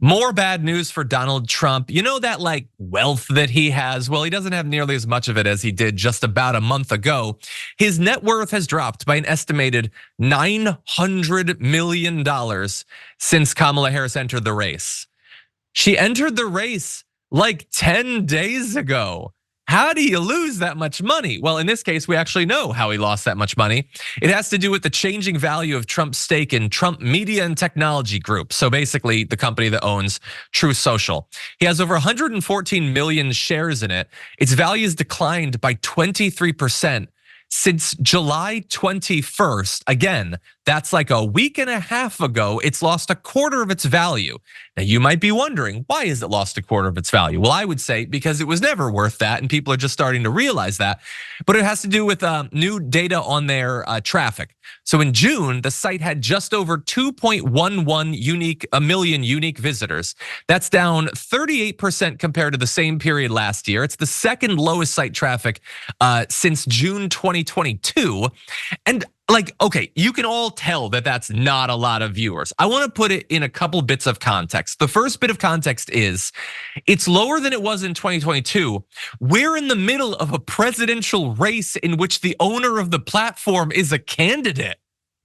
More bad news for Donald Trump. You know that like wealth that he has? Well, he doesn't have nearly as much of it as he did just about a month ago. His net worth has dropped by an estimated $900 million since Kamala Harris entered the race. She entered the race like 10 days ago. How do you lose that much money? Well, in this case, we actually know how he lost that much money. It has to do with the changing value of Trump's stake in Trump Media and Technology Group. So basically the company that owns Truth Social. He has over 114 million shares in it. Its value has declined by 23% since July 21st. Again, that's like a week and a half ago. It's lost a quarter of its value. Now you might be wondering, why is it lost a quarter of its value? Well, I would say because it was never worth that, and people are just starting to realize that. But it has to do with new data on their traffic. So in June, the site had just over 2.11 million unique visitors. That's down 38% compared to the same period last year. It's the second lowest site traffic since June 2022. And like, okay, you can all tell that that's not a lot of viewers. I want to put it in a couple bits of context. The first bit of context is it's lower than it was in 2022. We're in the middle of a presidential race in which the owner of the platform is a candidate,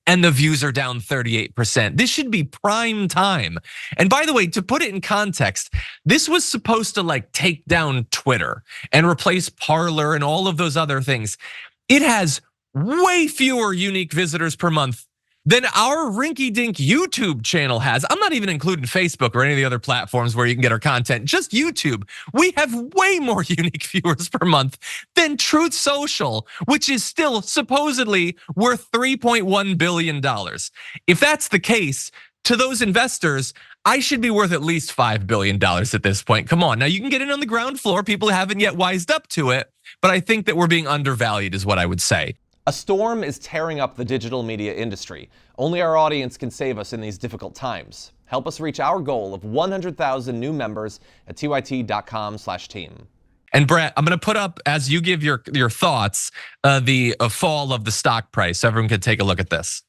and the views are down 38%. This should be prime time. And by the way, to put it in context, this was supposed to like take down Twitter and replace Parler and all of those other things. It has way fewer unique visitors per month than our rinky-dink YouTube channel has. I'm not even including Facebook or any of the other platforms where you can get our content, just YouTube. We have way more unique viewers per month than Truth Social, which is still supposedly worth $3.1 billion. If that's the case, to those investors, I should be worth at least $5 billion at this point. Come on, now you can get in on the ground floor. People haven't yet wised up to it, but I think that we're being undervalued is what I would say. A storm is tearing up the digital media industry. Only our audience can save us in these difficult times. Help us reach our goal of 100,000 new members at tyt.com/team. And Brett, I'm gonna put up, as you give your thoughts, the fall of the stock price. So everyone can take a look at this.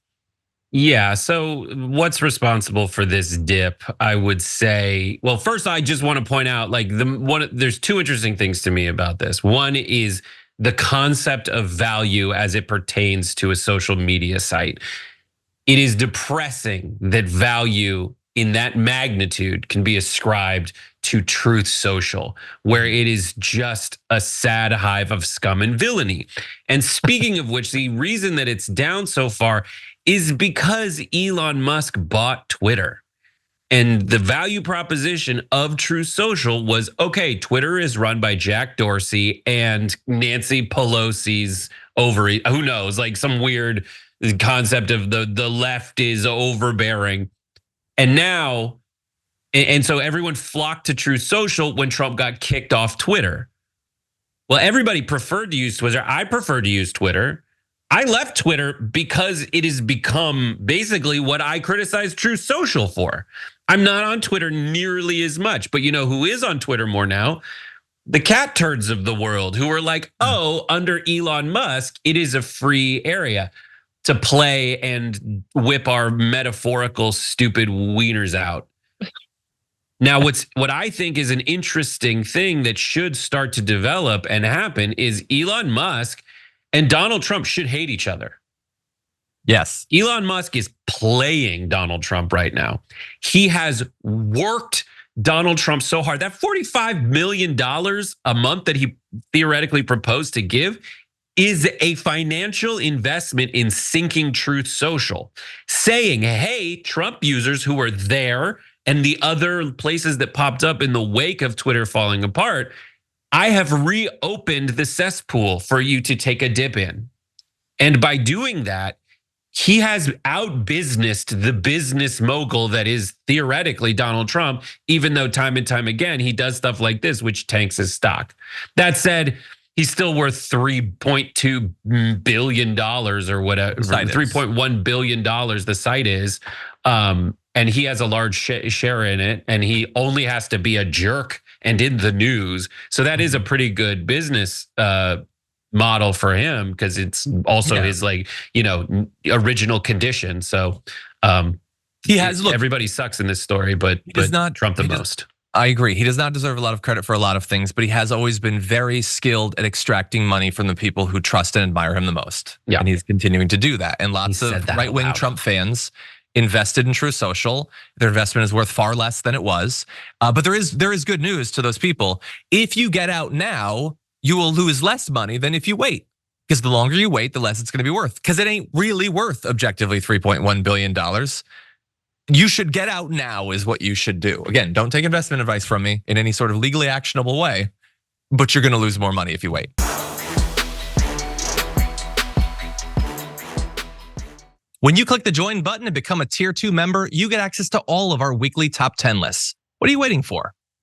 Yeah, so what's responsible for this dip? I would say, well, first I just want to point out like there's two interesting things to me about this. One is the concept of value as it pertains to a social media site. It is depressing that value in that magnitude can be ascribed to Truth Social, where it is just a sad hive of scum and villainy. And speaking of which, the reason that it's down so far is because Elon Musk bought Twitter. And the value proposition of Truth Social was, okay, Twitter is run by Jack Dorsey and Nancy Pelosi's who knows, like some weird concept of the left is overbearing. And now, and so everyone flocked to Truth Social when Trump got kicked off Twitter. Well, everybody preferred to use Twitter. I prefer to use Twitter. I left Twitter because it has become basically what I criticize Truth Social for. I'm not on Twitter nearly as much, but you know who is on Twitter more now? The cat turds of the world who are like, oh, under Elon Musk, it is a free area to play and whip our metaphorical stupid wieners out. Now, what I think is an interesting thing that should start to develop and happen is Elon Musk and Donald Trump should hate each other. Yes. Elon Musk is playing Donald Trump right now. He has worked Donald Trump so hard. That $45 million a month that he theoretically proposed to give is a financial investment in sinking Truth Social, saying, hey, Trump users who are there and the other places that popped up in the wake of Twitter falling apart, I have reopened the cesspool for you to take a dip in. And by doing that, he has out-businessed the business mogul that is theoretically Donald Trump, even though time and time again, he does stuff like this, which tanks his stock. That said, he's still worth $3.2 billion or whatever, $3.1 billion the site is. And he has a large share in it, and he only has to be a jerk and in the news. So that is a pretty good business model for him, because it's also his like, original condition. So He has, look, everybody sucks in this story, but does not- Trump the he does- most. I agree. He does not deserve a lot of credit for a lot of things, but he has always been very skilled at extracting money from the people who trust and admire him the most. Yeah. And he's continuing to do that. And lots He said of that out right-wing loud. Trump fans invested in True Social. Their investment is worth far less than it was. But there is good news to those people. If you get out now, you will lose less money than if you wait. Because the longer you wait, the less it's gonna be worth. Because it ain't really worth objectively $3.1 billion. You should get out now is what you should do. Again, don't take investment advice from me in any sort of legally actionable way, but you're gonna lose more money if you wait. When you click the join button and become a tier 2 member, you get access to all of our weekly top 10 lists. What are you waiting for?